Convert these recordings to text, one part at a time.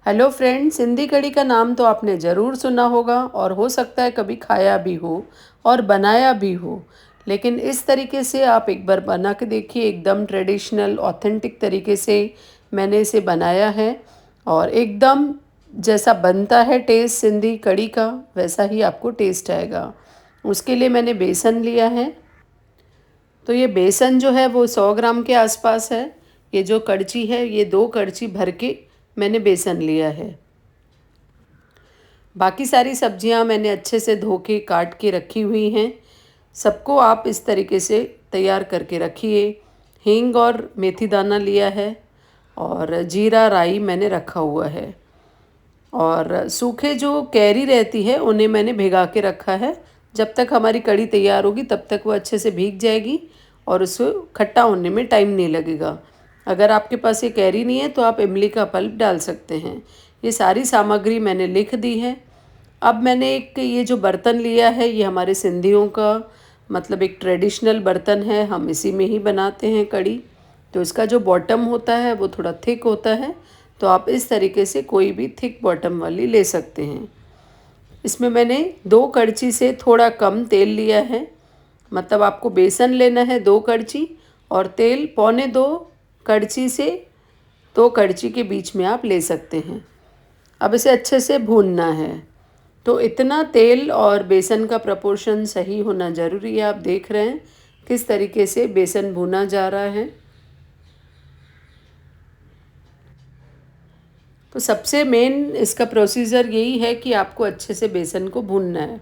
Hello friends, Sindhi कढ़ी का नाम तो आपने ज़रूर सुना होगा और हो सकता है कभी खाया भी हो और बनाया भी हो। लेकिन इस तरीके से आप एक बार बना के देखिए, एकदम ट्रेडिशनल ऑथेंटिक तरीके से मैंने इसे बनाया है और एकदम जैसा बनता है टेस्ट सिंधी कढ़ी का, वैसा ही आपको टेस्ट आएगा। उसके लिए मैंने बेसन लिया है। तो ये बेसन जो है वो 100 ग्राम के आसपास है। ये जो कड़छी है, ये 2 कड़छी भर के मैंने बेसन लिया है। बाकी सारी सब्जियां मैंने अच्छे से धो के काट के रखी हुई हैं। सबको आप इस तरीके से तैयार करके रखिए। हींग और मेथी दाना लिया है और जीरा राई मैंने रखा हुआ है। और सूखे जो कैरी रहती है उन्हें मैंने भिगा के रखा है। जब तक हमारी कढ़ी तैयार होगी तब तक वो अच्छे से भीग जाएगी और उसको खट्टा होने में टाइम नहीं लगेगा। अगर आपके पास ये कैरी नहीं है तो आप इमली का पल्प डाल सकते हैं। ये सारी सामग्री मैंने लिख दी है। अब मैंने एक ये जो बर्तन लिया है, ये हमारे सिंधियों का मतलब एक ट्रेडिशनल बर्तन है। हम इसी में ही बनाते हैं कढ़ी। तो इसका जो बॉटम होता है वो थोड़ा थिक होता है। तो आप इस तरीके से कोई भी थिक बॉटम वाली ले सकते हैं। इसमें मैंने 2 कड़छी से थोड़ा कम तेल लिया है। मतलब आपको बेसन लेना है 2 कड़छी और तेल पौने 2 कड़छी से 2 कड़छी के बीच में आप ले सकते हैं। अब इसे अच्छे से भूनना है। तो इतना तेल और बेसन का प्रपोर्शन सही होना ज़रूरी है। आप देख रहे हैं किस तरीके से बेसन भुना जा रहा है। तो सबसे मेन इसका प्रोसीजर यही है कि आपको अच्छे से बेसन को भूनना है।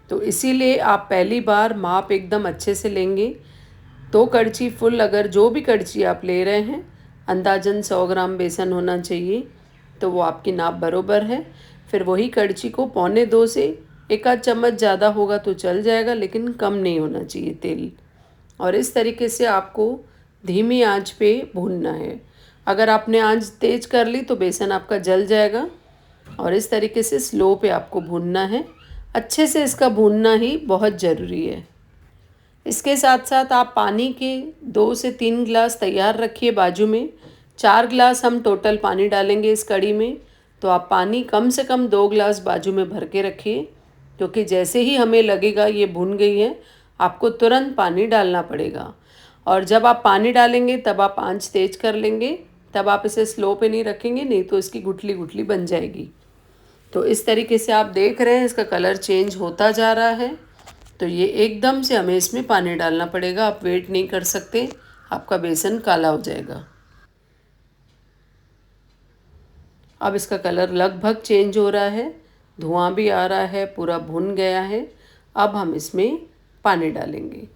तो इसीलिए आप पहली बार माप एकदम अच्छे से लेंगे। 2 कड़छी फुल, अगर जो भी कड़छी आप ले रहे हैं, अंदाजन 100 ग्राम बेसन होना चाहिए। तो वो आपकी नाप बरोबर है। फिर वही कड़छी को पौने 2 से 1 आध चम्मच ज़्यादा होगा तो चल जाएगा, लेकिन कम नहीं होना चाहिए तेल। और इस तरीके से आपको धीमी आंच पे भूनना है। अगर आपने आंच तेज कर ली तो बेसन आपका जल जाएगा। और इस तरीके से स्लो पे आपको भूनना है। अच्छे से इसका भूनना ही बहुत ज़रूरी है। इसके साथ साथ आप पानी के 2 से 3 गिलास तैयार रखिए बाजू में। 4 गिलास हम टोटल पानी डालेंगे इस कढ़ी में। तो आप पानी कम से कम 2 गिलास बाजू में भर के रखिए, क्योंकि जैसे ही हमें लगेगा ये भुन गई है, आपको तुरंत पानी डालना पड़ेगा। और जब आप पानी डालेंगे तब आप आंच तेज कर लेंगे। तब आप इसे स्लो पे नहीं रखेंगे, नहीं तो इसकी गुठली गुठली बन जाएगी। तो इस तरीके से आप देख रहे हैं इसका कलर चेंज होता जा रहा है। तो ये एकदम से हमें इसमें पानी डालना पड़ेगा। आप वेट नहीं कर सकते, आपका बेसन काला हो जाएगा। अब इसका कलर लगभग चेंज हो रहा है, धुआं भी आ रहा है, पूरा भुन गया है। अब हम इसमें पानी डालेंगे।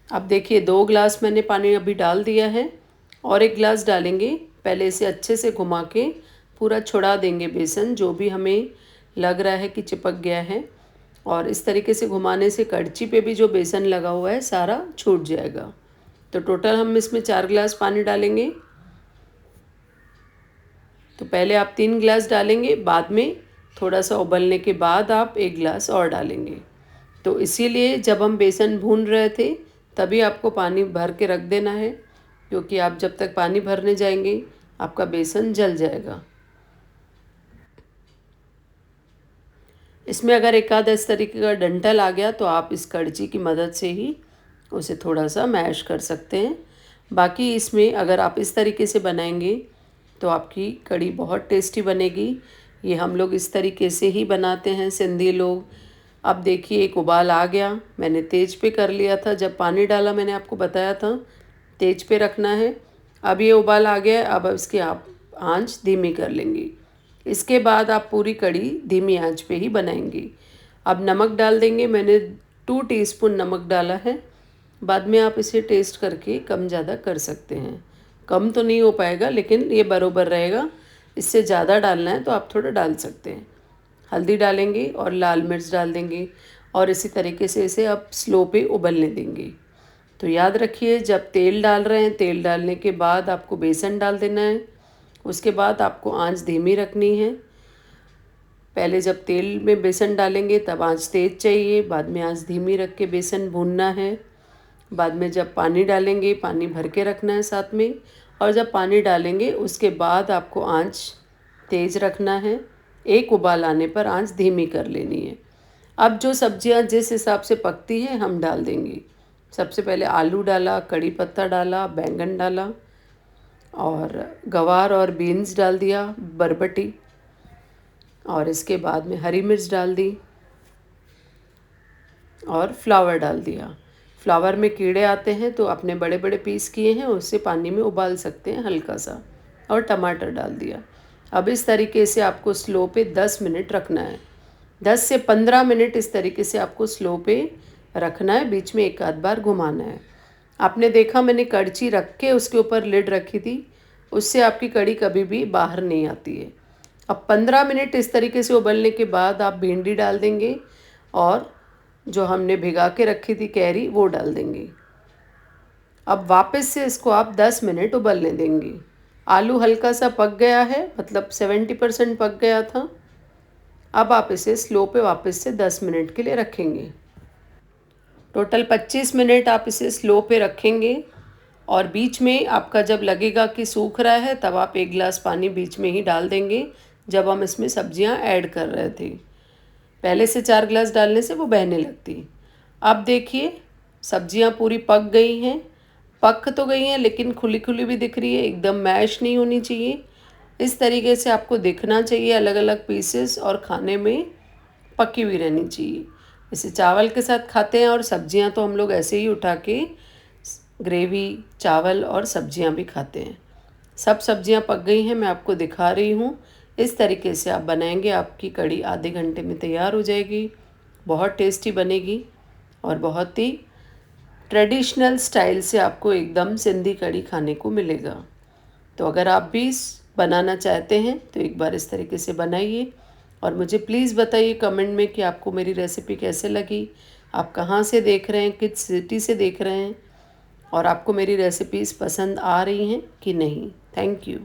अब देखिए 2 गिलास मैंने पानी अभी डाल दिया है और 1 गिलास डालेंगे। पहले इसे अच्छे से घुमा के पूरा छुड़ा देंगे बेसन, जो भी हमें लग रहा है कि चिपक गया है। और इस तरीके से घुमाने से कड़छी पे भी जो बेसन लगा हुआ है सारा छूट जाएगा। तो टोटल हम इसमें 4 गिलास पानी डालेंगे। तो पहले आप 3 गिलास डालेंगे, बाद में थोड़ा सा उबलने के बाद आप 1 गिलास और डालेंगे। तो इसीलिए जब हम बेसन भून रहे थे तभी आपको पानी भर के रख देना है, क्योंकि आप जब तक पानी भरने जाएंगे आपका बेसन जल जाएगा। इसमें अगर एक आध इस तरीके का डंठल आ गया तो आप इस कड़छी की मदद से ही उसे थोड़ा सा मैश कर सकते हैं। बाकी इसमें अगर आप इस तरीके से बनाएंगे तो आपकी कढ़ी बहुत टेस्टी बनेगी। ये हम लोग इस तरीके से ही बनाते हैं सिंधी लोग। अब देखिए एक उबाल आ गया, मैंने तेज पे कर लिया था। जब पानी डाला मैंने आपको बताया था तेज पे रखना है। अब ये उबाल आ गया, अब इसकी आप आंच धीमी कर लेंगी। इसके बाद आप पूरी कढ़ी धीमी आंच पे ही बनाएंगी। अब नमक डाल देंगे। मैंने 2 टीस्पून नमक डाला है। बाद में आप इसे टेस्ट करके कम ज़्यादा कर सकते हैं। कम तो नहीं हो पाएगा, लेकिन ये बरोबर रहेगा। इससे ज़्यादा डालना है तो आप थोड़ा डाल सकते हैं। हल्दी डालेंगे और लाल मिर्च डाल देंगे और इसी तरीके से इसे अब स्लो पे उबलने देंगे। तो याद रखिए, जब तेल डाल रहे हैं, तेल डालने के बाद आपको बेसन डाल देना है। उसके बाद आपको आंच धीमी रखनी है। पहले जब तेल में बेसन डालेंगे तब आंच तेज़ चाहिए, बाद में आंच धीमी रख के बेसन भूनना है। बाद में जब पानी डालेंगे, पानी भर के रखना है साथ में, और जब पानी डालेंगे उसके बाद आपको आंच तेज़ रखना है। एक उबाल आने पर आंच धीमी कर लेनी है। अब जो सब्जियां जिस हिसाब से पकती हैं हम डाल देंगे। सबसे पहले आलू डाला, कड़ी पत्ता डाला, बैंगन डाला, और गवार और बीन्स डाल दिया, बरबटी, और इसके बाद में हरी मिर्च डाल दी और फ्लावर डाल दिया। फ्लावर में कीड़े आते हैं तो अपने बड़े बड़े पीस किए हैं उससे पानी में उबाल सकते हैं हल्का सा, और टमाटर डाल दिया। अब इस तरीके से आपको स्लो पे 10 मिनट रखना है। 10 से 15 मिनट इस तरीके से आपको स्लो पे रखना है, बीच में एक आध बार घुमाना है। आपने देखा मैंने कड़छी रख के उसके ऊपर लिड रखी थी, उससे आपकी कड़ी कभी भी बाहर नहीं आती है। अब 15 मिनट इस तरीके से उबलने के बाद आप भिंडी डाल देंगे, और जो हमने भिगा के रखी थी कैरी वो डाल देंगे। अब वापस से इसको आप 10 मिनट उबलने देंगे। आलू हल्का सा पक गया है, मतलब 70% पक गया था। अब आप इसे स्लो पे वापस से 10 मिनट के लिए रखेंगे। टोटल 25 मिनट आप इसे स्लो पे रखेंगे, और बीच में आपका जब लगेगा कि सूख रहा है तब आप 1 गिलास पानी बीच में ही डाल देंगे, जब हम इसमें सब्जियां ऐड कर रहे थे। पहले से 4 गिलास डालने से वो बहने लगती। अब देखिए सब्जियां पूरी पक गई हैं, पक तो गई हैं लेकिन खुली खुली भी दिख रही है, एकदम मैश नहीं होनी चाहिए। इस तरीके से आपको दिखना चाहिए अलग अलग पीसेस, और खाने में पकी हुई रहनी चाहिए। इसे चावल के साथ खाते हैं, और सब्जियां तो हम लोग ऐसे ही उठा के ग्रेवी, चावल और सब्जियां भी खाते हैं। सब सब्जियां पक गई हैं, मैं आपको दिखा रही हूँ। इस तरीके से आप बनाएंगे, आपकी कड़ी आधे घंटे में तैयार हो जाएगी। बहुत टेस्टी बनेगी, और बहुत ही ट्रेडिशनल स्टाइल से आपको एकदम सिंधी कड़ी खाने को मिलेगा। तो अगर आप भी बनाना चाहते हैं तो एक बार इस तरीके से बनाइए, और मुझे प्लीज़ बताइए कमेंट में कि आपको मेरी रेसिपी कैसे लगी, आप कहाँ से देख रहे हैं, किस सिटी से देख रहे हैं, और आपको मेरी रेसिपीज़ पसंद आ रही हैं कि नहीं। Thank you.